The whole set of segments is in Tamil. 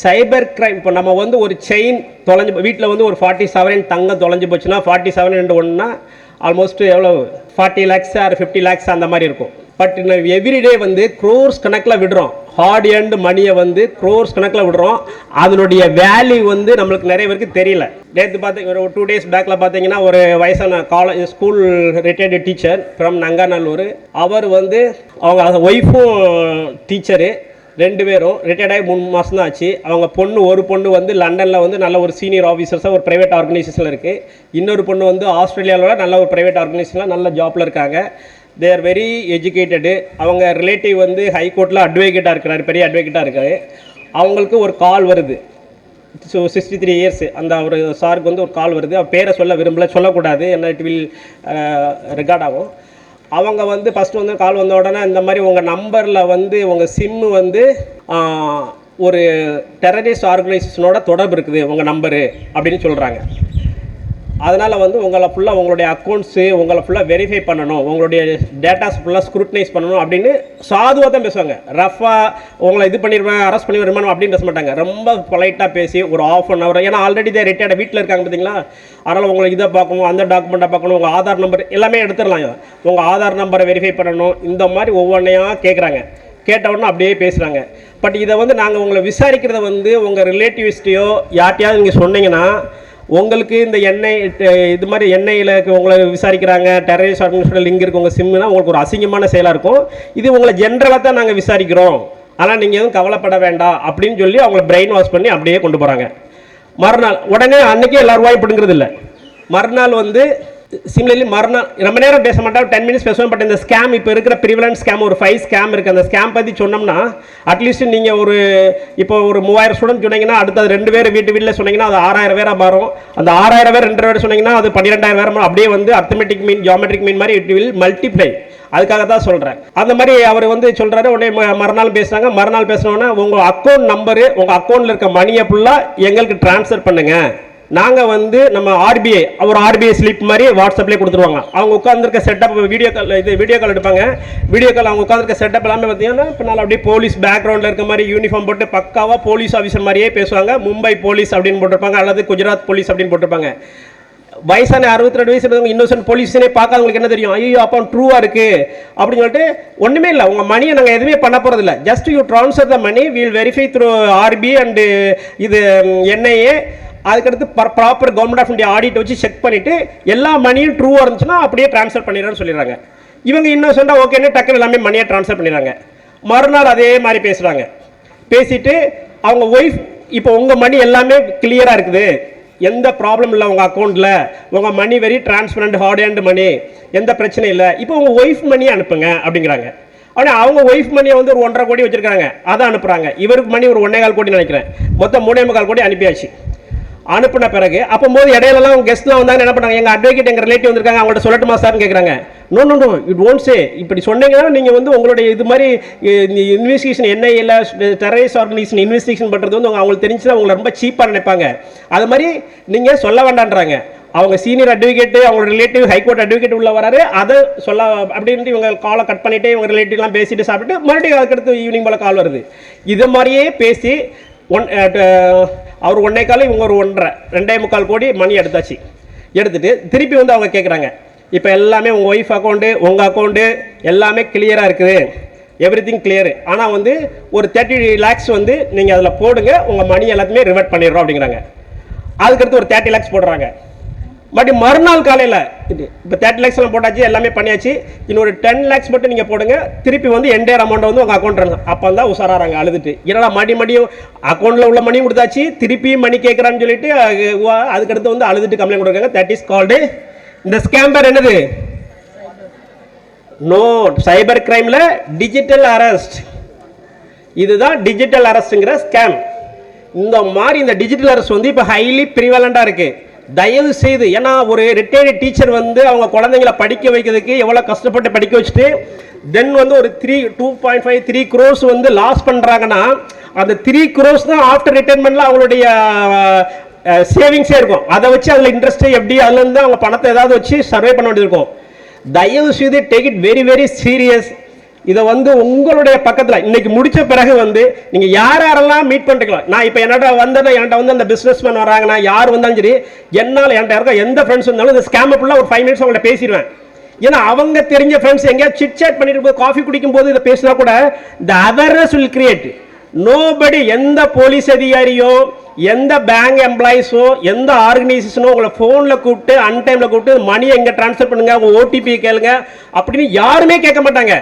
சைபர் கிரைம் இப்போ நம்ம வந்து ஒரு செயின் தொலைஞ்சு வீட்டில் வந்து ஒரு 47 தங்கம் தொலைஞ்சு போச்சுன்னா 47 ஒன்றுனா ஆல்மோஸ்ட் எவ்வளோ 40 lakhs ஆர் 50 lakhs அந்த மாதிரி இருக்கும். பட் எவ்ரிடே வந்து க்ரோர்ஸ் கணக்கில் விடுறோம். ஹார்ட் ஏர்ன்டு மணியை வந்து க்ரோர்ஸ் கணக்கில் விடுறோம். அதனுடைய வேல்யூ வந்து நம்மளுக்கு நிறைய பேருக்கு தெரியல. நேற்று பார்த்து ஒரு 2 days பேக்கில் பார்த்தீங்கன்னா ஒரு வயசான college school retired teacher from Nanganallur, அவர் வந்து அவங்க ஒய்ஃபும் டீச்சரு, 2 பேரும் ரிட்டையர்ட் ஆகி 3 மாதம் தான் ஆச்சு. அவங்க ஒரு பொண்ணு வந்து லண்டனில் வந்து நல்ல ஒரு சீனியர் ஆஃபீஸர்ஸாக ஒரு ப்ரைவேட் ஆர்கனைசேஷனில் இருக்குது. இன்னொரு பொண்ணு வந்து ஆஸ்திரேலியாவில் நல்ல ஒரு ப்ரைவேட் ஆர்கனைசேஷனில் நல்ல ஜாப்பில் இருக்காங்க. They are very educated. அவங்க ரிலேட்டிவ் வந்து ஹைகோர்ட்டில் அட்வொகேட்டாக இருக்கிறாரு, பெரிய அட்வொகேட்டாக இருக்காரு. அவங்களுக்கு ஒரு கால் வருது. ஸோ 63 years அந்த ஒரு சாருக்கு வந்து ஒரு கால் வருது. அவர் பேரை சொல்லக்கூடாது, என்ன இட் வில் ரெக்கார்ட் ஆகும். அவங்க வந்து ஃபஸ்ட்டு வந்து கால் வந்த உடனே இந்த மாதிரி உங்கள் நம்பரில் வந்து உங்கள் சிம்மு வந்து ஒரு டெரரிஸ்ட் ஆர்கனைசேஷனோட தொடர்பு இருக்குது உங்கள் நம்பரு அப்படின்னு சொல்கிறாங்க. அதனால் வந்து உங்களை ஃபுல்லாக உங்களுடைய அக்கௌண்ட்ஸு உங்களை ஃபுல்லாக வெரிஃபை பண்ணணும், உங்களுடைய டேட்டாஸ் ஃபுல்லாக ஸ்க்ரூட்னைஸ் பண்ணணும் அப்படின்னு சாதுவாக தான் பேசுவாங்க. ரஃபாக உங்களை இது பண்ணிடுவேன், அரெஸ்ட் பண்ணி வருமானம் அப்படின்னு பேச மாட்டாங்க. ரொம்ப பொலைட்டாக பேசி ஒரு ½ ஏன்னா ஆல்ரெடி தான் ரிட்டையர்டு வீட்டில் இருக்காங்க பார்த்தீங்களா, அதனால் உங்களுக்கு இதை பார்க்கணும், அந்த டாக்குமெண்ட்டை பார்க்கணும், உங்கள் ஆதார் நம்பர் எல்லாமே எடுத்துடலாம், உங்கள் ஆதார் நம்பரை வெரிஃபை பண்ணணும், இந்த மாதிரி ஒவ்வொன்றையாக கேட்குறாங்க. கேட்டவுடனே அப்படியே பேசுகிறாங்க. பட் இதை வந்து நாங்கள் உங்களை விசாரிக்கிறத வந்து உங்கள் ரிலேட்டிவ்ஸ்டையோ யார்ட்டையாவது நீங்கள் சொன்னீங்கன்னா உங்களுக்கு இந்த எண்ணெய் இது மாதிரி எண்ணெயில் உங்களை விசாரிக்கிறாங்க, டெரரிஸ்ட் ஆர்கனைசேஷன் லிங்க் இருக்குது உங்கள் சிம்னா உங்களுக்கு ஒரு அசிங்கமான செயலாக இருக்கும். இது உங்களை ஜென்ரலாக தான் நாங்கள் விசாரிக்கிறோம், ஆனால் நீங்கள் எதுவும் கவலைப்பட வேண்டாம் அப்படின்னு சொல்லி அவங்கள பிரெயின் வாஷ் பண்ணி அப்படியே கொண்டு போகிறாங்க. மறுநாள் உடனே அன்றைக்கே எல்லா ரூபாய் பிடுங்கிறது இல்லை. மறுநாள் வந்து சிம்லி மறுநாள் ரொம்ப நேரம் பேச மாட்டோம், 10 minutes பேசுவோம். பட் இந்த ஸ்கேம் இப்போ இருக்கிற ப்ரிவலன்ட் ஸ்கேம் ஒரு 5 ஸ்கேம் இருக்குது. அந்த ஸ்கேம் பற்றி சொன்னோம்னா அட்லீஸ்ட் நீங்கள் இப்போ ஒரு 3000 ஸ்டூடெண்ட் சொன்னீங்கன்னா அடுத்தது 2 பேர் வீட்டில் சொன்னீங்கன்னா அது 6000 பேராக மாறும். அந்த 6000 பேர் 2 பேர் சொன்னீங்கன்னா அது 12000 பேர் அப்படியே வந்து அர்த்தமெட்டிக் மீன் ஜியோமெட்ரிக் மீன் மாதிரி இட் வில் மல்டிப்ளை. அதுக்காக தான் சொல்கிறேன். அந்த மாதிரி அவர் வந்து சொல்கிறாரு. உடனே மறுநாள் பேசுகிறாங்க. மறுநாள் பேசினோன்னா உங்கள் அக்கௌண்ட் நம்பரு உங்கள் அக்கௌண்ட்டில் இருக்க மணியை ஃபுல்லாக எங்களுக்கு ட்ரான்ஸ்ஃபர் பண்ணுங்கள், நாங்கள் வந்து நம்ம ஆர்பிஐ ஸ்லிப் மாதிரி வாட்ஸ்அப்லேயே கொடுத்துருவாங்க. அவங்க உட்காந்துருக்க செட்டப் வீடியோ கால் எடுப்பாங்க. வீடியோ கால் அவங்க உட்காந்துருக்க செட்டப் எல்லாமே பார்த்தீங்கன்னா இப்போ நான் அப்படியே போலீஸ் பேக்ரவுண்டில் இருக்க மாதிரி யூனிஃபார்ம் போட்டு பக்காவாக போலீஸ் ஆஃபீஸர் மாதிரியே பேசுவாங்க. மும்பை போலீஸ் அப்படின்னு போட்டிருப்பாங்க, அல்லது குஜராத் போலீஸ் அப்படின்னு போட்டிருப்பாங்க. வயசான 62 வயசு இருந்தவங்க இன்னோசன்ட் போலீஸ்னே பார்க்காதவங்களுக்கு என்ன தெரியும், ஐயோ அப்போ ட்ரூவாக இருக்குது அப்படின்னு சொல்லிட்டு ஒன்றுமே இல்லை. உங்கள் மணியை நாங்கள் எதுவுமே பண்ண போகிறது இல்லை, just you transfer the money, will verify through RBI and இது என்ஐஏ. அதுக்கடுத்து proper government of India audit வச்சு செக் பண்ணிவிட்டு எல்லா மணியும் ட்ரூவாக இருந்துச்சுன்னா அப்படியே ட்ரான்ஸ்ஃபர் பண்ணிடுறேன்னு சொல்லிடுறாங்க. இவங்க இன்னோசென்ட்டாக ஓகேன்னு டக்குன்னு எல்லாமே மணியை ட்ரான்ஸ்ஃபர் பண்ணிடுறாங்க. மறுநாள் அதே மாதிரி பேசுகிறாங்க. பேசிட்டு அவங்க ஒய்ஃப் இப்போ உங்கள் மணி எல்லாமே கிளியராக இருக்குது, எந்த ப்ராப்ளம் இல்லை உங்கள் அக்கௌண்ட்டில், உங்கள் மணி வெரி டிரான்ஸ்பரண்ட் ஹார்ட் ஏர்ன்டு மணி, எந்த பிரச்சனையும் இல்லை, இப்போ உங்கள் ஒய்ஃப் மணியை அனுப்புங்க அப்படிங்கிறாங்க. ஆனால் அவங்க ஒய்ஃப் மணியை வந்து ஒரு 1.5 கோடி வச்சுருக்காங்க, அதை அனுப்புகிறாங்க. இவருக்கு மணி ஒரு 1.25 கோடி நினைக்கிறேன், மொத்தம் 3.25 கோடி அனுப்பியாச்சு. அனுப்பின பிறகு அப்போது இடையிலலாம் கெஸ்ட்லாம் வந்தாங்க, என்ன பண்ணாங்க, எங்கள் அட்வொகேட் எங்கள் ரிலேட்டிவ் வந்திருக்காங்க, அவங்கள்ட்ட சொல்லட்டுமா சார்னு கேட்குறாங்க. நோ இட் ஒன்ட் சே, இப்படி சொன்னீங்கன்னா நீங்கள் வந்து உங்களுடைய இது மாதிரி இன்வெஸ்டிகேஷன் என்ஐஏல டெரரிஸ்ட் ஆர்கனைசேஷன் இன்வெஸ்டிகேஷன் பண்ணுறது வந்து அவங்களுக்கு தெரிஞ்சுன்னா அவங்களை ரொம்ப சீப்பாக நினைப்பாங்க. அது மாதிரி நீங்கள் சொல்ல வேண்டான்றாங்க. அவங்க சீனியர் அட்வொகேட்டு அவங்களோட ரிலேட்டிவ் ஹைகோர்ட் அட்வொகேட் உள்ள வராரு, அதை சொல்ல அப்படின்ட்டு இவங்க காலை கட் பண்ணிவிட்டு இவங்க ரிலேட்டிவ்லாம் பேசிட்டு சாப்பிட்டு மறுபடியும் அதுக்கடுத்து ஈவினிங் போல் கால் வருது. இது மாதிரியே பேசி அவர் 1.25 இவங்க ஒரு 1.5 2.25 கோடி மணி எடுத்தாச்சு. எடுத்துட்டு திருப்பி வந்து அவங்க கேட்குறாங்க, இப்போ எல்லாமே உங்கள் ஒய்ஃப் அக்கௌண்ட்டு உங்கள் அக்கௌண்ட்டு எல்லாமே கிளியராக இருக்குது, எவ்ரிதிங் கிளியரு, ஆனால் வந்து ஒரு 30 lakhs வந்து நீங்கள் அதில் போடுங்க, உங்கள் மணி எல்லாத்தையுமே ரிவர்ட் பண்ணிடுறோம் அப்படிங்கிறாங்க. அதுக்கடுத்து ஒரு 30 lakhs போடுறாங்க. பட் மறுநாள் காலையில் இப்போ 30 lakhs எல்லாம் போட்டாச்சு, எல்லாமே பண்ணியாச்சு, இன்னொரு 10 lakhs மட்டும் நீங்கள் போடுங்க, திருப்பி வந்து என்டையர் அமௌண்ட் வந்து உங்கள் அக்கௌண்ட் இருங்க. அப்போ தான் உசாராங்க அழுதுட்டு, என்னடா மடியும் அக்கௌண்ட்டில் உள்ள மணியும் கொடுத்தாச்சு, திருப்பி மணி கேட்குறான்னு சொல்லிட்டு அதுக்கடுத்து வந்து அழுதுட்டு கம்ப்ளைண்ட் கொடுக்குறாங்க. தட் இஸ் கால்டு இந்த ஸ்கேம் பேர் என்னது? நோ, சைபர் கிரைமில் டிஜிட்டல் அரெஸ்ட். இதுதான் டிஜிட்டல் அரெஸ்ட்டுங்கிற ஸ்கேம். இந்த மாதிரி இந்த டிஜிட்டல் அரெஸ்ட் வந்து இப்போ ஹைலி ப்ரிவலண்டாக இருக்குது. தயவு செய்து, ஏன்னா ஒரு ரிட்டையர்டு டீச்சர் வந்து அவங்க குழந்தைங்களை படிக்க வைக்கிறதுக்கு எவ்வளோ கஷ்டப்பட்டு படிக்க வச்சுட்டு தென் வந்து ஒரு 2.5-3 crores வந்து லாஸ் பண்ணுறாங்கன்னா அந்த 3 crores தான் ஆஃப்டர் ரிட்டைர்மெண்ட்டில் அவங்களுடைய சேவிங்ஸே இருக்கும். அதை வச்சு அதில் இன்ட்ரெஸ்ட்டு எப்படி அதுலேருந்து அவங்க பணத்தை ஏதாவது வச்சு சர்வே பண்ண வேண்டியது இருக்கும். தயவு செய்து take it very very serious. இதை வந்து உங்களுடைய பக்கத்தில் இன்னைக்கு முடிச்ச பிறகு வந்து நீங்கள் யாரெல்லாம் மீட் பண்ணிக்கலாம். நான் இப்போ என்கிட்ட வந்து அந்த பிஸ்னஸ் மேன் வராங்கன்னா யார் வந்தாலும் சரி, என்னால் என்கிட்ட இருக்க எந்த ஃப்ரெண்ட்ஸ் வந்தாலும் இந்த ஸ்கேம் ஃபுல்லாக ஒரு 5 மினிட்ஸ் அவங்கள்ட்ட பேசிடுவேன். ஏன்னா அவங்க தெரிஞ்ச ஃப்ரெண்ட்ஸ் எங்கேயாவது சிட் சாட் பண்ணிட்டு போது காஃபி குடிக்கும் போது இதை பேசினா கூட இந்த அவேர்னஸ் வில் கிரியேட். நோபடி, எந்த போலீஸ் அதிகாரியோ எந்த பேங்க் எம்ப்ளாயிஸோ எந்த ஆர்கனைசேஷனோ உங்களை ஃபோனில் கூப்பிட்டு அன்டைமில் கூப்பிட்டு மணி எங்கே ட்ரான்ஸ்ஃபர் பண்ணுங்க, உங்கள் ஓடிபி கேளுங்க அப்படின்னு யாருமே கேட்க மாட்டாங்க.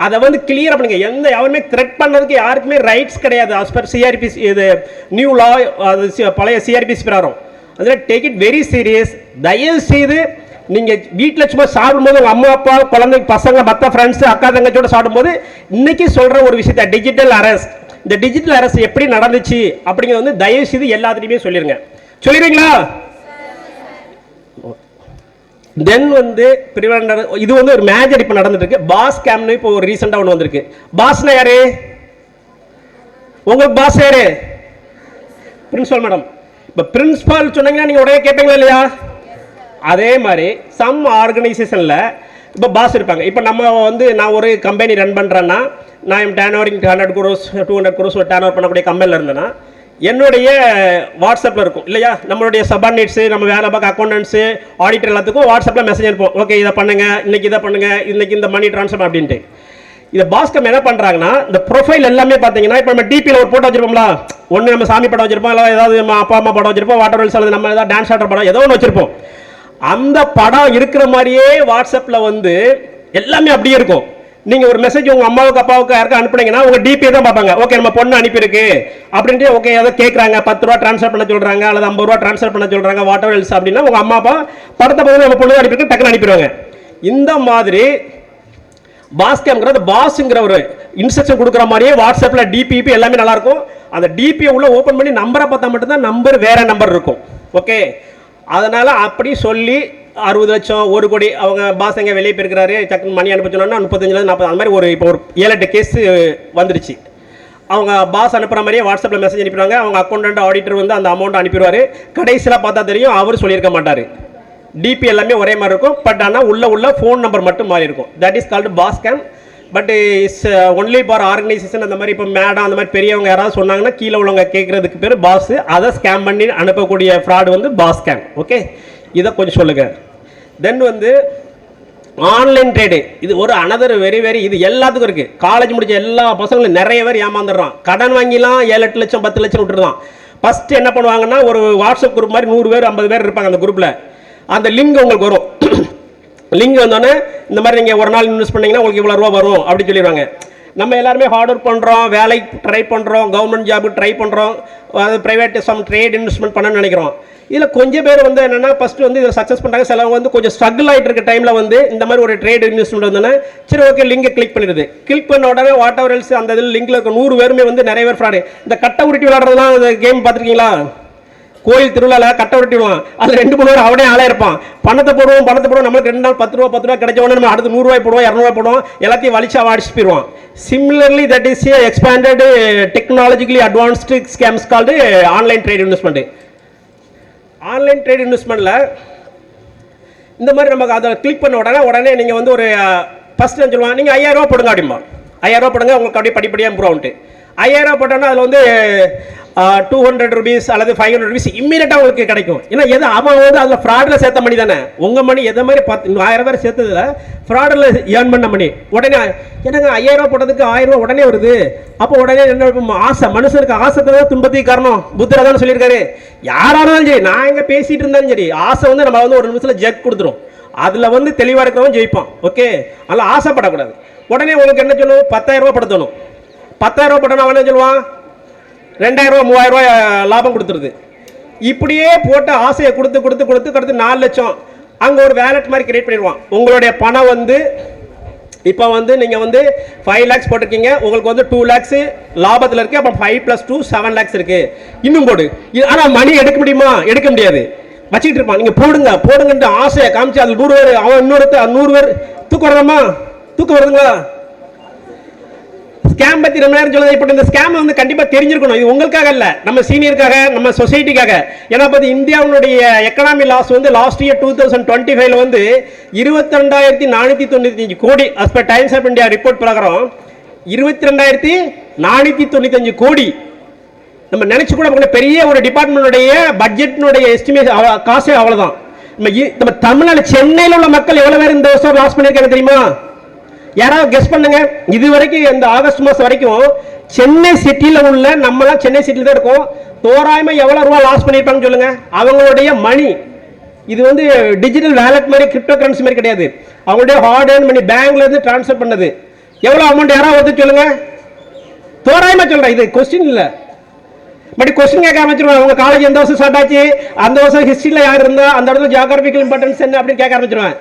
அதை வந்து கிளியர் பண்ணுங்க. யாருமே த்ரெட் பண்ணதுக்கு யாருக்குமே ரைட்ஸ் கிடையாது. ஆஸ் பர் சிஆர்பிசி, இது நியூ லா, அது பழைய சிஆர்பிசி பிரகாரம். அதில் டேக் இட் வெரி சீரியஸ். தயவு செய்து நீங்கள் வீட்டில் சும்மா சாப்பிடும்போது உங்கள் அம்மா அப்பா குழந்தை பசங்க மற்ற ஃப்ரெண்ட்ஸ் அக்கா தங்கச்சோட சாப்பிடும்போது இன்னைக்கு சொல்கிற ஒரு விஷயத்த டிஜிட்டல் அரெஸ்ட், இந்த டிஜிட்டல் அரெஸ்ட் எப்படி நடந்துச்சு அப்படிங்கிறது வந்து தயவு செய்து எல்லாத்துலேயுமே சொல்லிடுங்க. சொல்லிடுறீங்களா? தென் வந்து ப்ரிவெண்டர், இது வந்து ஒரு மேஜர் இப்போ நடந்துட்டு இருக்கு. பாஸ் கேம்னு இப்போ ஒரு ரீசெண்டாக ஒன்று வந்திருக்கு. பாஸ்னா யாரு? உங்களுக்கு பாஸ் யாரு? Principal madam. இப்போ பிரின்சிபால் சொன்னீங்கன்னா நீங்கள் உடனே கேட்பீங்களா இல்லையா? அதே மாதிரி சம் ஆர்கனைசேஷனில் இப்போ பாஸ் இருப்பாங்க. இப்போ நம்ம வந்து நான் ஒரு கம்பெனி ரன் பண்ணுறேன்னா, நான் என் டேன் ஓவர் 100 crores 200 crores ஒரு டேன் ஓவர் பண்ணக்கூடிய கம்பெனியில் இருந்தேன்னா என்னுடைய வாட்ஸ்அப்பில் இருக்கும் இல்லையா, நம்மளுடைய சபார்டினேட்ஸு, நம்ம வேலை பார்க்க அக்கௌண்டன்ஸு, ஆடிட்டர் எல்லாத்துக்கும் வாட்ஸ்அப்பில் மெசேஜ் அனுப்போம். ஓகே இதை பண்ணுங்க, இன்னைக்கு இதை பண்ணுங்க, இன்னைக்கு இந்த மணி ட்ரான்ஸ்ஃபர் அப்படின்ட்டு. இதை பாஸ்கம் என்ன பண்ணுறாங்கன்னா, இந்த ப்ரொஃபைல் எல்லாமே பார்த்தீங்கன்னா, இப்போ நம்ம டிபியில் ஒரு போட்டோ வச்சிருப்போம்ல, ஒன்று நம்ம சாமி படம் வச்சிருப்போம், இல்லை ஏதாவது நம்ம அப்பா அம்மா படம் வச்சிருப்போம், வாட்டர் வெல்ஸ் அல்லது நம்ம ஏதாவது டான்ஸ் ஆடுற படம் ஏதோ ஒன்று வச்சிருப்போம். அந்த படம் இருக்கிற மாதிரியே வாட்ஸ்அப்பில் வந்து எல்லாமே அப்படியே இருக்கும். நீங்கள் ஒரு மெசேஜ் உங்கள் அம்மாவுக்கு அப்பாவுக்கு யாருக்கும் அனுப்புனீங்கன்னா உங்கள் டிபியை தான் பார்ப்பாங்க. ஓகே நம்ம பொண்ணு அனுப்பியிருக்கு அப்படின்ட்டு, ஓகே ஏதோ கேட்குறாங்க, 10 ரூபா ட்ரான்ஸ்ஃபர் பண்ண சொல்கிறாங்க அல்லது 50 ரூபா ட்ரான்ஸ்ஃபர் பண்ண சொல்கிறாங்க, வாட்டர் வெல்ஸ் அப்படின்னா உங்கள் அம்மா அப்பா படத்தை பார்த்து நம்ம பொண்ணு அனுப்பியிருக்கு டக்குன்னு அனுப்பிடுவாங்க. இந்த மாதிரி பாஸ்கேம்ங்கிறது பாஸுங்கிற ஒரு இன்ஸ்ட்ரக்ஷன் கொடுக்குற மாதிரியே வாட்ஸ்அப்பில் டிபிபி எல்லாமே நல்லாயிருக்கும். அந்த டிபியை உள்ள ஓப்பன் பண்ணி நம்பரை பார்த்தா மட்டும்தான் நம்பர் வேற நம்பர் இருக்கும். ஓகே, அதனால் அப்படி சொல்லி 60 லட்சம் 1 கோடி அவங்க பாஸ் எங்கே வெளியே போயிருக்கிறாரு, டக்குன்னு மணி அனுப்ப சொன்னோன்னா 35 40 அந்த மாதிரி ஒரு இப்போ ஒரு 7-8 கேஸ் வந்துருச்சு. அவங்க பாஸ் அனுப்புகிற மாதிரியே வாட்ஸ்அப்பில் மெசேஜ் அனுப்பிடுவாங்க. அவங்க அக்கௌண்டன்ட் ஆடிட்டர் வந்து அந்த அமௌண்ட் அனுப்பிடுவார். கடைசியில் பார்த்தா தெரியும் அவர் சொல்லியிருக்க மாட்டார். டிபி எல்லாமே ஒரே மாதிரி இருக்கும், பட் ஆனால் உள்ள ஃபோன் நம்பர் மட்டும் மாறி இருக்கும். That is called pass scam. But it's only for organisation. அந்த மாதிரி இப்போ மேடம் அந்த மாதிரி பெரியவங்க யாராவது சொன்னாங்கன்னா கீழே உள்ளவங்க கேட்குறதுக்கு பேர் பாஸ். அதை ஸ்கேம் பண்ணி அனுப்பக்கூடிய ஃப்ராடு வந்து பாஸ் ஸ்கேம். ஓகே, இதை கொஞ்சம் சொல்லுங்கள். தென் வந்து ஆன்லைன் ட்ரேடு, இது ஒரு அனதர் வெரி இது எல்லாத்துக்கும் இருக்குது. காலேஜ் முடிச்ச எல்லா பசங்களும் நிறைய பேர் ஏமாந்துடுறான். கடன் வாங்கிலாம் 7-8 லட்சம் 10 லட்சம் விட்டுருதான். ஃபஸ்ட்டு என்ன பண்ணுவாங்கன்னா, ஒரு வாட்ஸ்அப் குரூப் மாதிரி 100 பேர் 50 பேர் இருப்பாங்க அந்த குரூப்பில். அந்த லிங்க் உங்களுக்கு வரும். லிங்க் வந்தோடனே இந்த மாதிரி நீங்கள் ஒரு நாள் இன்வெஸ்ட் பண்ணிங்கன்னா உங்களுக்கு இவ்வளோ ரூபா வரும் அப்படி சொல்லிடுவாங்க. நம்ம எல்லாருமே ஹார்ட் ஒர்க் பண்ணுறோம், வேலைக்கு ட்ரை பண்ணுறோம், கவர்மெண்ட் ஜாபுக்கு ட்ரை பண்ணுறோம், அது ப்ரைவேட் சம் ட்ரேட் இன்வெஸ்ட்மெண்ட் பண்ணணும்னு நினைக்கிறோம். இதில் கொஞ்சம் பேர் வந்து என்னென்னா ஃபஸ்ட்டு வந்து இதில் சக்ஸஸ் பண்ணுறாங்க. சிலவங்க வந்து கொஞ்சம் ஸ்ட்ரகிள் ஆகிட்டு இருக்க டைமில் வந்து இந்த மாதிரி ஒரு ட்ரேட் இன்வெஸ்ட்மெண்ட் வந்தோன்னே சரி ஓகே லிங்கை கிளிக் பண்ணிடுது. கிளிக் பண்ண உடனே வாட் எவர் எல்ஸ் அந்த இதில் லிங்கில் இருக்க 100 பேருமே வந்து நிறைய பேர் ஃப்ராடு. இந்த கட்டை உருட்டி விளாட்றதுலாம் இந்த கேம் பார்த்துருக்கீங்களா? கோயில் திருவிழாவில் கட்டை உருட்டி விடுவான், அதில் 2-3 பேர் அவனே ஆளே இருப்பான். பணத்தை போடுவோம் நம்மளுக்கு 2 நாள் 10 ரூபா கிடைச்ச உடனே நம்ம அடுத்து 100 ரூபாய் போடுவோம், 200 ரூபாய் போடுவோம், எல்லாத்தையும் வலிச்சு அடிச்சு போயிடுவான். Similarly that is a expanded technologically advanced scams called online trade investment. Online trade இன்வெஸ்ட்மெண்ட்டில் இந்த மாதிரி நமக்கு அதை கிளிக் பண்ண உடனே நீங்கள் வந்து ஒரு ஃபஸ்ட்டு சொல்லுவாங்க, நீங்கள் 5000 ரூபா போடுங்க அப்படிம்பா. 5000 ரூபா போடுங்க, உங்களுக்கு அப்படியே படிப்படியாக இம்ப்ரூவ் ஆகும்ட்டு. 5000 ரூபா போட்டோன்னா அதில் வந்து 200 rupees அல்லது 500 rupees இம்மீடியட்டாக உங்களுக்கு கிடைக்கும். ஏன்னா எது அவன் வந்து அதில் ஃப்ராடில் சேர்த்த மணி தானே. உங்கள் மணி எதை மாதிரி 1000 பேர் சேர்த்ததில் ஃப்ராடில் ஏர்ன் பண்ண மணி. உடனே எனக்கு 5000 ரூபா போட்டதுக்கு 1000 ரூபா உடனே வருது. அப்போ உடனே என்ன ஆசை, மனுஷனுக்கு ஆசை தான் துன்பத்துக்கு காரணம். புத்தர் தான் சொல்லியிருக்காரு. யாராக இருந்தாலும் சரி, நான் எங்கே பேசிகிட்டு இருந்தாலும் சரி, ஆசை வந்து நம்ம வந்து ஒரு நிமிஷத்தில் ஜெக் கொடுத்துரும். அதில் வந்து தெளிவாக இருக்கிறவன் ஜெயிப்பான். ஓகே, அதெல்லாம் ஆசைப்படக்கூடாது. உடனே உங்களுக்கு என்ன சொல்லணும், 10000 ரூபா படுத்தணும். 10000 ரூபா பட்டனா அவன் என்ன சொல்லுவான், 2000 ரூபா 3000 ரூபாய் லாபம் கொடுத்துருது. இப்படியே போட்டு ஆசையை கொடுத்து 4 லட்சம் அங்கே ஒரு வேலட் மாதிரி கிரியேட் பண்ணிடுவான். உங்களுடைய பணம் வந்து இப்போ வந்து நீங்கள் வந்து 5 lakhs போட்டிருக்கீங்க, உங்களுக்கு வந்து 2 lakhs லாபத்தில் இருக்குது. அப்போ 5 + 2 7 lakhs இருக்குது. இன்னும் போடு. ஆனால் மணி எடுக்க முடியுமா? எடுக்க முடியாது. வச்சுக்கிட்டு இருப்பான். நீங்கள் போடுங்கன்ட்டு ஆசையை காமிச்சு அதில் 100 பேர் அவன் இன்னொருத்த 100 பேர் தூக்கம் வருதுங்களா? ஸ்கேம் பத்தி ரொம்ப நேரம் சொல்லுது. இப்போ இந்த ஸ்கேம் வந்து கண்டிப்பா தெரிஞ்சிருக்கணும். இது உங்களுக்காக இல்ல, நம்ம சீனியருக்காக, நம்ம சொசைட்டிக்காக. ஏன்னா பார்த்து இந்தியாவுடைய எக்கனாமி லாஸ் வந்து லாஸ்ட் இயர் 2025 வந்து 22,495 கோடி. as per Times of India report பிரகாரம் 22,495 கோடி. நம்ம நினைச்சு கூட பெரிய ஒரு டிபார்ட்மெண்ட்டுடைய பட்ஜெட்னுடைய எஸ்டிமேஷன் காசே அவ்வளவுதான். நம்ம தமிழ்நாடு சென்னையில் உள்ள மக்கள் எவ்வளவு பேர் இந்த வருஷம் லாஸ் பண்ணிருக்காங்க தெரியுமா? யாராவது கெஸ் பண்ணுங்க. இது வரைக்கும் இந்த ஆகஸ்ட் மாசம் வரைக்கும் சென்னை சிட்டியில உள்ள, நம்மலாம் சென்னை சிட்டியில தான் இருக்கோம், தோராயமா எவ்வளவு ரூபாய் லாஸ் பண்ணிருப்பாங்க சொல்லுங்க. அவங்களுடைய மணி இது வந்து டிஜிட்டல் வேலட் மாதிரி, கிரிப்டோ கரன்சி மாதிரி கிடையாது. அவங்களுடைய ஹார்ட் அண்ட் மணி பேங்க்ல இருந்து டிரான்ஸ்ஃபர் பண்ணது எவ்வளவு அமௌண்ட் யாராவது சொல்லுங்க. தோராயமா சொல்றேன், இது கொஸ்டின் இல்ல. பட் கொஸ்டின் கேட்க ஆரம்பிச்சிருவாங்க. உங்க காலேஜ் எந்த வருஷம் ஸ்டார்ட் ஆச்சு, அந்த வருஷம் ஹிஸ்டரியில யார் இருந்தா, அந்த இடத்துல ஜியோகிராபிக்கல் இம்பார்ட்டன்ஸ் என்ன அப்படின்னு கேட்க ஆரம்பிச்சிருவேன்.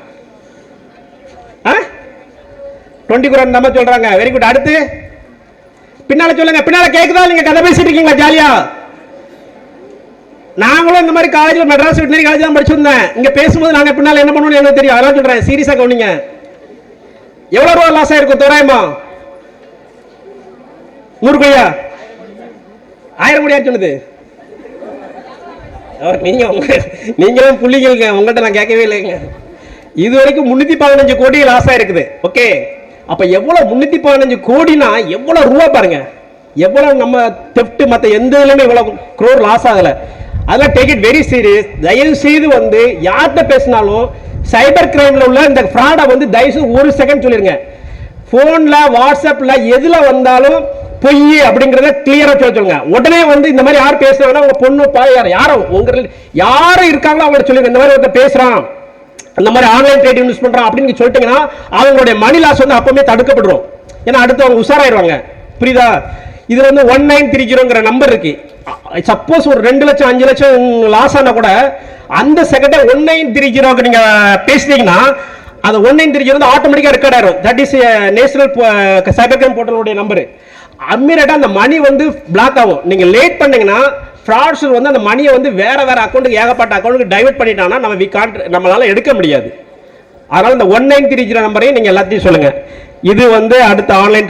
20 குரான் நம்ம சொல்றாங்க. Very good. அடுத்து பின்னால சொல்லுங்க. பின்னால கேக்குதா? நீங்க கதை பேசிட்டு இருக்கீங்களா ஜாலியா? நாங்களும் இந்த மாதிரி காலேஜ்ல மெட்ராஸ் வெட்டினரி காலேஜ் தான் படிச்சிருந்தேன். இங்க பேசும்போது நாங்க பின்னால என்ன பண்ணுவோம்னு எனக்கு தெரியும். அதெல்லாம் சொல்றேன், சீரியஸா கவனிங்க. எவ்வளவு ரூபா லாஸ் ஆயிருக்கும் தோராயமா? 100 கோடியா? 1000 கோடியா சொன்னது? நீங்களும் புள்ளிகளுங்க, உங்கள்கிட்ட நான் கேட்கவே இல்லைங்க. இது வரைக்கும் 315 கோடி லாஸ் ஆயிருக்குது. ஓகே, அப்ப எவ்வளவு 315 கோடினா எவ்வளவு ரூபா பாருங்க. எவ்வளவு நம்ம தெஃப்ட் மத்த எந்த இதுலயுமே இவ்வளவு crore லாஸ் ஆகல. அதெல்லாம் டேக் இட் வெரி சீரியஸ். தயவு செய்து வந்து யார்கிட்ட பேசினாலும் சைபர் கிரைம்ல உள்ள இந்த ஃப்ராடை வந்து தயவு செய்து ஒரு செகண்ட் சொல்லிருங்க. போன்ல, வாட்ஸ்அப்ல எதுல வந்தாலும் பொய் அப்படிங்கறத கிளியரா சொல்லுங்க. உடனே வந்து இந்த மாதிரி யார் பேசுறாங்கன்னா உங்க பொண்ணு யாரோ உங்க யாரும் இருக்காங்களோ அவங்க சொல்லுங்க. இந்த மாதிரி ஒருத்தர் பேசுறான், அந்த மாதிரி ஆன்லைன் ட்ரேட் இன்வெஸ்ட் பண்றான் அப்படின்னு சொல்லிட்டீங்கன்னா அவங்களுடைய மணி லாஸ் வந்து அப்பவே தடுக்கப்படும். ஏன்னா அடுத்து அவங்க உஷாராயிருவாங்க. புரியுதா? இதுல வந்து 1930 நம்பர் இருக்கு. சப்போஸ் ஒரு 2 லட்சம் 5 லட்சம் லாஸ் ஆனா கூட அந்த செகண்ட் 1930 நீங்க பேசுனீங்கன்னா அந்த 1930 வந்து ஆட்டோமேட்டிக்கா ரெக்கார்ட் ஆயிரும். That is national cyber crime போர்ட்டலுடைய நம்பர். அம்மீரட்டா அந்த மணி வந்து பிளாக் ஆகும். நீங்க லேட் பண்ணீங்கன்னா ஃப்ராட்ஸ்டர் வந்து அந்த மணியை வந்து வேற அக்கௌண்ட்டுக்கு, ஏகப்பட்ட அக்கௌண்ட்டுக்கு டைவர்ட் பண்ணிட்டாங்கன்னா நம்மளால எடுக்க முடியாது. அதனால இந்த 1930 நம்பரையும் நீங்க எல்லாத்தையும் சொல்லுங்க. இது வந்து அடுத்த ஆன்லைன்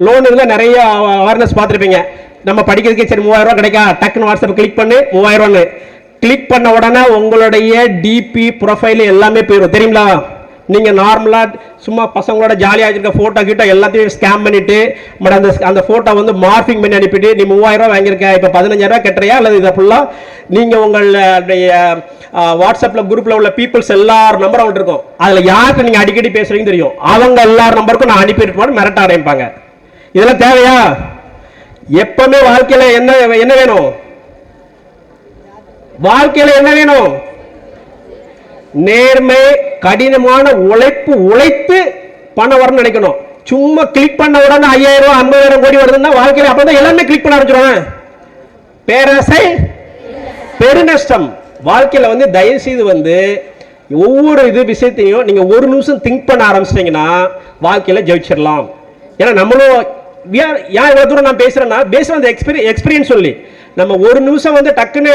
லோன் இதுல நிறைய அவேர்னஸ் பார்த்துருப்பீங்க. நம்ம படிக்கிறதுக்கு சரி 3000 ரூபாய் கிடைக்கா, டக்குன்னு வாட்ஸ்அப் கிளிக் பண்ணி 3000 ரூபாய் கிளிக் பண்ண உடனே உங்களுடைய டிபி ப்ரொஃபைல் எல்லாமே போயிடும். தெரியுங்களா? நீங்க நார்மலா சும்மா பசங்களோட ஜாலியாக வச்சிருக்க போட்டோ கிட்ட எல்லாத்தையும் ஸ்கேம் பண்ணிட்டு அந்த போட்டோ வந்து மார்பிங் பண்ணி அனுப்பிட்டு நீ 3000 ரூபாய் வாங்கியிருக்க, இப்போ 15000 ரூபாய் கட்டுறியா அல்லது இதை ஃபுல்லா நீங்க உங்களுடைய வாட்ஸ்அப்ல குரூப்ல உள்ள பீப்புள்ஸ் எல்லாரும் நம்பர் அவங்க இருக்கும். அதுல யாருக்கு நீங்க அடிக்கடி பேசுறீங்க தெரியும், அவங்க எல்லாரும் நம்பருக்கும் நான் அனுப்பிட்டு மிரட்ட ஆரம்பிப்பாங்க. இதெல்லாம் தேவையா? எப்பவுமே வாழ்க்கையில என்ன வேணும்? வாழ்க்கையில என்ன வேணும்? நேர்மை, கடினமான உழைத்து பணம் வரணும்னு நினைக்கணும். சும்மா கிளிக் பண்ண உடனே 5000 ரூபாய் 50,000 கோடி வருதுன்னா வாழ்க்கையில அப்பதான் எல்லாமே கிளிக் பண்ண ஆரம்பிச்சிருவாங்க. பேராசை பெருநஷ்டம். வாழ்க்கையில வந்து தயவு செய்து வந்து ஒவ்வொரு விஷயத்தையும் நீங்க ஒரு நிமிஷம் திங்க் பண்ண ஆரம்பிச்சிட்டீங்கன்னா வாழ்க்கையில ஜெயிச்சிடலாம். ஏன்னா நம்மளும் ஏன் இவ்வளவு தூரம் நான் பேசுறேன்னா அந்த எக்ஸ்பீரியன்ஸ் சொல்லி நம்ம ஒரு நிமிஷம் வந்து டக்குன்னு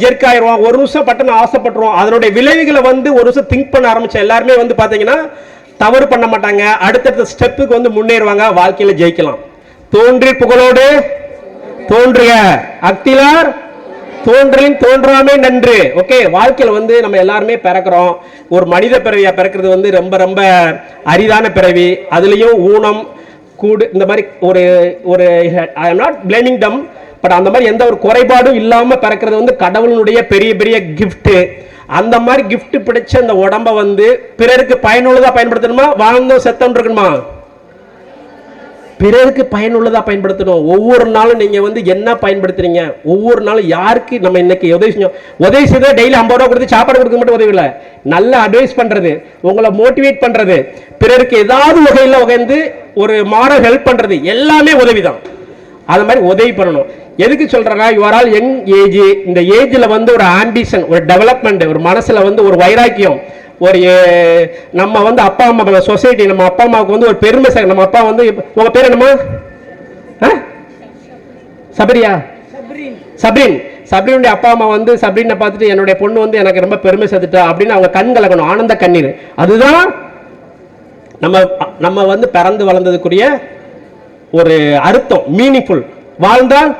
ஜெர்க் ஆயிடுவோம், ஒரு நிமிஷம் பட்டுன்னு ஆசைப்பட்டுருவோம். அதனுடைய விளைவுகளை வந்து ஒரு நிமிஷம் திங்க் பண்ண ஆரம்பிச்ச எல்லாருமே வந்து பாத்தீங்கன்னா தவறு பண்ண மாட்டாங்க, அடுத்தடுத்த ஸ்டெப்புக்கு வந்து முன்னேறுவாங்க, வாழ்க்கையில ஜெயிக்கலாம். தோன்றி புகழோடு தோன்றுக அக்திலார் தோன்றலின் தோன்றாமே நன்று. ஓகே, வாழ்க்கையில வந்து நம்ம எல்லாருமே பிறக்கிறோம். ஒரு மனித பிறவியா பிறக்கிறது வந்து ரொம்ப ரொம்ப அரிதான பிறவி. அதுலயும் ஊனம் கூடு இந்த மாதிரி ஒரு I am not blaming them, but அந்த மாதிரி எந்த ஒரு குறைபாடும் இல்லாம பிறக்கிறது வந்து கடவுளுடைய பெரிய பெரிய கிஃப்ட். அந்த மாதிரி கிஃப்ட் பிடிச்ச அந்த உடம்ப வந்து பிறருக்கு பயனுள்ளதா பயன்படுத்தணுமா, வாழ்ந்தோம் செத்தம் இருக்கணுமா? பிறருக்கு பயனுள்ளதா பயன்படுத்தணும். ஒவ்வொரு நாளும் நீங்க வந்து என்ன பயன்படுத்துறீங்க, ஒவ்வொரு நாளும் யாருக்கு நம்ம இன்னைக்கு உதவி செய்த டெய்லி 50 ரூபாய் கொடுத்து சாப்பாடு கொடுக்க மட்டும் உதவி இல்லை, நல்ல அட்வைஸ் பண்றது, உங்களை மோட்டிவேட் பண்றது, பிறருக்கு ஏதாவது வகையில் வந்து ஒரு மாரல் ஹெல்ப் பண்றது எல்லாமே உதவிதான். அது மாதிரி உதவி பண்ணணும். எதுக்கு சொல்றேன்னா, you are all young age. இந்த ஏஜ்ல வந்து ஒரு ஆம்பிஷன், ஒரு டெவலப்மெண்ட், ஒரு மனசுல வந்து ஒரு வைராக்கியம், ஒரு நம்ம வந்து அப்பா அம்மா சொசைட்டி, நம்ம அப்பா அம்மாவுக்கு வந்து ஒரு பெருமை. நம்ம அப்பா வந்து உங்க பேர் என்னமா? சபரியா? சப்ரீன். சப்ரீனுடைய அப்பா அம்மா வந்து சப்ரீனை பார்த்துட்டு என்னுடைய பொண்ணு வந்து எனக்கு ரொம்ப பெருமை சேர்த்துட்டா அப்படின்னு அவங்க கண் கலக்கணும், ஆனந்த கண்ணீர். அதுதான் நம்ம வந்து பிறந்து வளர்ந்ததுக்குரிய ஒரு அர்த்தம், மீனிங்ஃபுல். வாழ்ந்தால்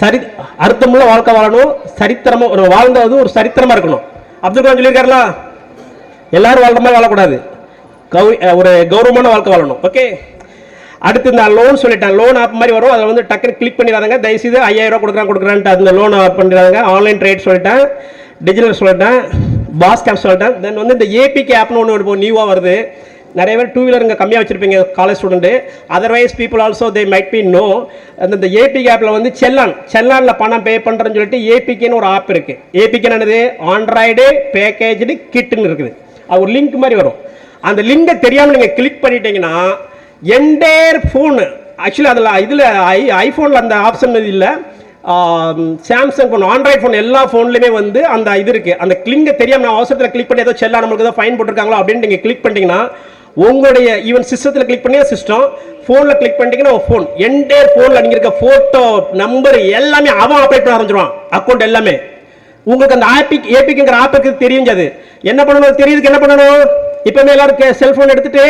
சரி, அர்த்தமுள்ள வாழ்க்கை வாழணும், சரித்திரமா ஒரு வாழ்ந்தது ஒரு சரித்திரமா இருக்கணும். அப்துல் கலாம் சொல்லியிருக்காருல, எல்லாரும் வாழ்ற மாதிரி வாழக்கூடாது, ஒரு கௌரவமான வாழ்க்கை வாழணும். ஓகே, அடுத்து இந்த லோன் சொல்லிட்டேன். லோன் ஆப் மாதிரி வரும், அதில் வந்து டக்குன்னு கிளிக் பண்ணிடாங்க. தயவுசெய்து 5000 ரூபா கொடுக்குறான்ட்டு அந்த லோன் ஆப் பண்ணிடுறாங்க. ஆன்லைன் ட்ரேட் சொல்லிட்டேன், டிஜிட்டல் சொல்லிட்டேன், பாஸ் கேப் சொல்லிட்டேன். தென் வந்து இந்த ஏபிகே ஆப்னு ஒன்று நியூவாக வருது. நிறைய பேர் 2 வீலர் இங்கே கம்மியாக வச்சுருப்பீங்க college student. Otherwise people also they might be no. அந்த ஏபிகே ஆப்பில் வந்து செல்லானில் பணம் பே பண்ணுறேன்னு சொல்லிட்டு ஏபிகேன்னு ஒரு ஆப் இருக்குது. ஏபிகேன்னு என்னது, ஆண்ட்ராய்டு பேக்கேஜ்டு கிட்டுன்னு இருக்குது. அது ஒரு லிங்க் மாதிரி வரும். அந்த லிங்கை தெரியாமல் நீங்கள் கிளிக் பண்ணிட்டீங்கன்னா என்டையர் ஃபோனு, ஆக்சுவலி அதில் ஐஃபோனில் அந்த ஆப்ஷன் இல்லை, சாம்சங் ஃபோன், ஆண்ட்ராய்டு ஃபோன் எல்லா ஃபோன்லையுமே வந்து அந்த இது இருக்குது. அந்த கிளிங்கை தெரியாமல் நான் அவசரத்தில் கிளிக் பண்ணி ஏதோ செல்லா நம்மளுக்கு ஏதோ ஃபைன் போட்டிருக்காங்களோ அப்படின்னு நீங்கள் கிளிக் பண்ணிட்டீங்கன்னா உங்களுடைய ஈவன் சிஸ்டத்தில் கிளிக் பண்ணி சிஸ்டம், ஃபோனில் கிளிக் பண்ணிட்டீங்கன்னா ஃபோன் என்டையர் ஃபோனில் நீங்கள் இருக்க ஃபோட்டோ நம்பர் எல்லாமே அவன் அப்டேட் பண்ண ஆரம்பிச்சிடுவான், அக்கௌண்ட் எல்லாமே. உங்களுக்கு அந்த ஏபிக்குங்கிற ஆப்புக்கு தெரியுது. என்ன பண்ணணும் தெரியுதுக்கு என்ன பண்ணணும், இப்போமே எல்லாரும் செல்ஃபோன் எடுத்துகிட்டு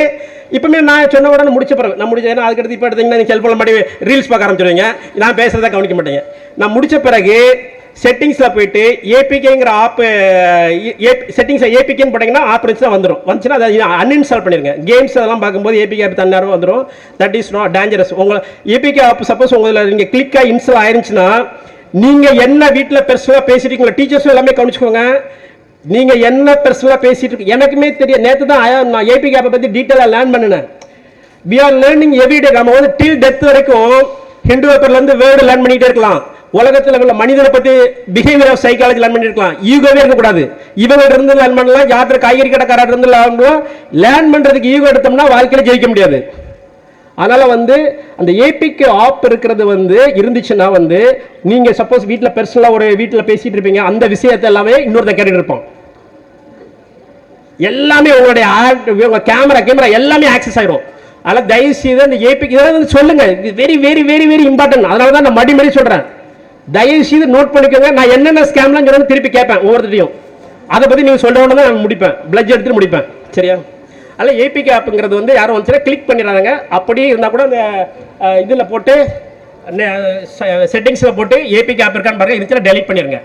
இப்போமே நான் சொன்ன உடனே முடிச்ச பிறகு நான் முடிச்சேன். அதுக்கடுத்து இப்போ எடுத்தீங்கன்னா நீங்கள் செல்ஃபோனில் மாட்டி ரீல்ஸ் பார்க்க ஆரம்பிச்சிடுவீங்க, நான் பேசுகிறத கவனிக்க மாட்டேங்க. நான் முடித்த பிறகு செட்டிங்ஸில் போயிட்டு ஏபிகேங்கிற ஆப்பு செட்டிங்ஸை ஏபிகேன்னு போட்டிங்கன்னா ஆப் இருந்துச்சுன்னா வந்துச்சுன்னா அதை அன்இன்ஸ்டால் பண்ணிடுங்க. கேம்ஸ் அதெல்லாம் பார்க்கும்போது ஏபிகே ஆப் தன்னாரும் வந்துடும். That is not dangerous. உங்களை ஏபிகே ஆப் சப்போஸ் உங்களை நீங்கள் கிளிக்காக இன்ஸ்டால் ஆயிருந்துச்சுன்னா நீங்கள் என்ன வீட்டில் பெருசாக பேசிட்டீங்களோ, டீச்சர்ஸும் எல்லாமே கவனிச்சுக்கோங்க. நீங்கள் என்ன பெருசாக பேசிட்டு இருக்கு எனக்குமே தெரியும். நேற்று தான் நான் ஏபிகே ஆப்பை பற்றி டீட்டெயிலாக லேர்ன் பண்ணினேன். We are learning everyday. நம்ம வந்து டில் டெத் வரைக்கும் ஹிந்து பேப்பர்லேருந்து வேர்டு லேர்ன் பண்ணிகிட்டே இருக்கலாம். உலகத்தில் உள்ள மனிதனை பற்றி பிஹேவியர் ஆஃப் சைக்காலஜி லேர்ன் பண்ணிருக்கலாம். ஈகோவே இருக்கக்கூடாது. இவங்க இருந்து லேர்ன் பண்ணலாம், யாத்திரை காய்கறி கடைக்காரர் இருந்து லேர்ன் பண்ணுறதுக்கு ஈகோ எடுத்தோம்னா வாழ்க்கையில் ஜெயிக்க முடியாது. அதனால் வந்து அந்த ஏபிகே ஆப் இருக்கிறது வந்து இருந்துச்சுன்னா வந்து நீங்கள் சப்போஸ் வீட்டில் பெர்சனலாக ஒரு வீட்டில் பேசிகிட்டு இருப்பீங்க, அந்த விஷயத்தை எல்லாமே இன்னொருத்த கேட்டுட்டு இருப்போம். எல்லாமே உங்களுடைய உங்கள் கேமரா எல்லாமே ஆக்சஸ் ஆகிடும். அதனால் தயவு செய்து அந்த ஏபிகே இதெல்லாம் சொல்லுங்கள், very very very very important. அதனால தான் நான் மடி சொல்கிறேன், தயவு செய்து நோட் பண்ணிக்கோங்க. நான் என்னென்ன ஸ்கேம்லாம் சொல்லணும் திருப்பி கேட்பேன் ஒவ்வொருத்தையும். அதை பற்றி நீங்கள் சொல்கிறவொன்னு தான் நான் முடிப்பேன், பிளட்ஜ் எடுத்துட்டு முடிப்பேன். சரியா? அதில் ஏபிகே ஆப்புங்கிறது வந்து யாரும் வந்துச்சுன்னா கிளிக் பண்ணிடுறாங்க. அப்படியே இருந்தால் கூட அந்த இதில் போட்டு செட்டிங்ஸில் போட்டு ஏபிகே ஆப் இருக்கான்னு பாருங்கள், இருந்துச்சுன்னா டெலிட் பண்ணிடுங்க.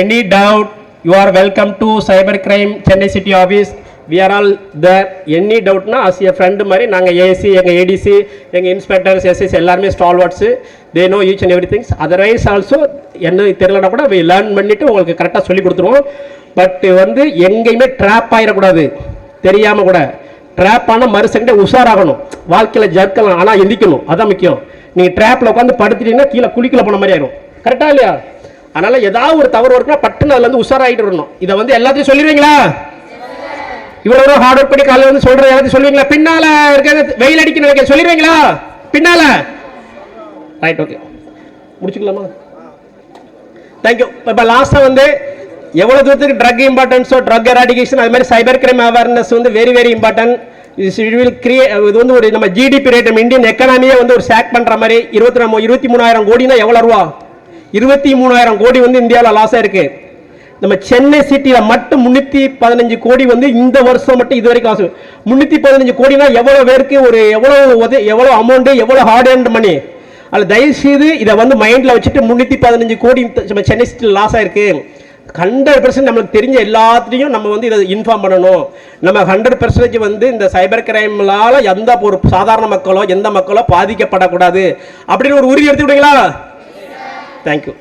Any doubt you are welcome to cyber crime Chennai city office. We are all there. Any டவுட்னா அஸ் எ ஃப்ரெண்டு மாதிரி நாங்கள் ஏசி, எங்கள் ஏடிசி, எங்கள் இன்ஸ்பெக்டர்ஸ், எஸ்எஸ் எல்லாருமே stalwarts, they know each and every things. Otherwise also என்ன தெரியலனா கூட லேர்ன் பண்ணிவிட்டு உங்களுக்கு கரெக்டாக சொல்லி கொடுத்துருவோம். பட் வந்து எங்கேயுமே ட்ராப் ஆகிடக்கூடாது, தெரியாமல் கூட. ட்ராப் ஆனால் மறு செகண்டே உஷாராகணும். வாழ்க்கையில் ஜர்க்கலாம், ஆனால் எந்திக்கணும், அதான் முக்கியம். நீங்கள் ட்ராப்பில் உட்காந்து படுத்துட்டீங்கன்னா கீழே குளிக்கல போன மாதிரி ஆயிடும். கரெக்டாக இல்லையா? அதனால் ஏதாவது ஒரு தவறு இருக்குன்னா பட்டுன்னு அதில் வந்து உஷாராகிட்டு வரணும். இதை வந்து எல்லாத்தையும் சொல்லிடுவீங்களா? இவ்வளோ ஹார்ட் ஒர்க் பண்ணி காலையில் வந்து சொல்கிற எல்லாத்தையும் சொல்லுவீங்களா? பின்னால் இருக்க வெயில் அடிக்கணும் சொல்லிடுவீங்களா? பின்னால் ரைட், ஓகே, முடிச்சுக்கலாமா? தேங்க்யூ. இப்போ லாஸ்ட்டாக வந்து எவ்வளோ தூரத்துக்கு ட்ரக் இம்பார்ட்டன்ஸோ, ட்ரக் எராடிகேஷன், அது மாதிரி சைபர் கிரைம் அவேர்னஸ் வந்து வெரி வெரி இம்பார்ட்டன்ட். இது வந்து ஒரு நம்ம ஜிடிபி ரேட், நம்ம இந்தியன் எக்கனாமியே வந்து ஒரு சேக் பண்ணுற மாதிரி 23,000 கோடினா எவ்வளோ ரூபா? 23,000 கோடி வந்து இந்தியாவில் லாஸ் ஆயிருக்கு. நம்ம சென்னை சிட்டியில் மட்டும் 315 கோடி வந்து இந்த வருஷம் மட்டும் இது வரைக்கும் லாஸ். 315 கோடினா எவ்வளோ பேருக்கு ஒரு எவ்வளோ அமௌண்ட்டு, எவ்வளோ ஹார்ட் ஏர்ன்ட் மணி. அதில் தயவுசெய்து இதை வந்து மைண்டில் வச்சுட்டு 315 கோடி நம்ம சென்னை சிட்டியில் லாஸ் ஆயிருக்கு. 100% நம்மளுக்கு தெரிஞ்ச எல்லாத்தையும் நம்ம வந்து இதை இன்ஃபார்ம் பண்ணணும். நம்ம 100% வந்து இந்த சைபர் கிரைம்லால் எந்த ஒரு சாதாரண மக்களோ எந்த மக்களோ பாதிக்கப்படக்கூடாது அப்படின்னு ஒரு உறுதி எடுத்துக்கிட்டீங்களா? தேங்க்யூ.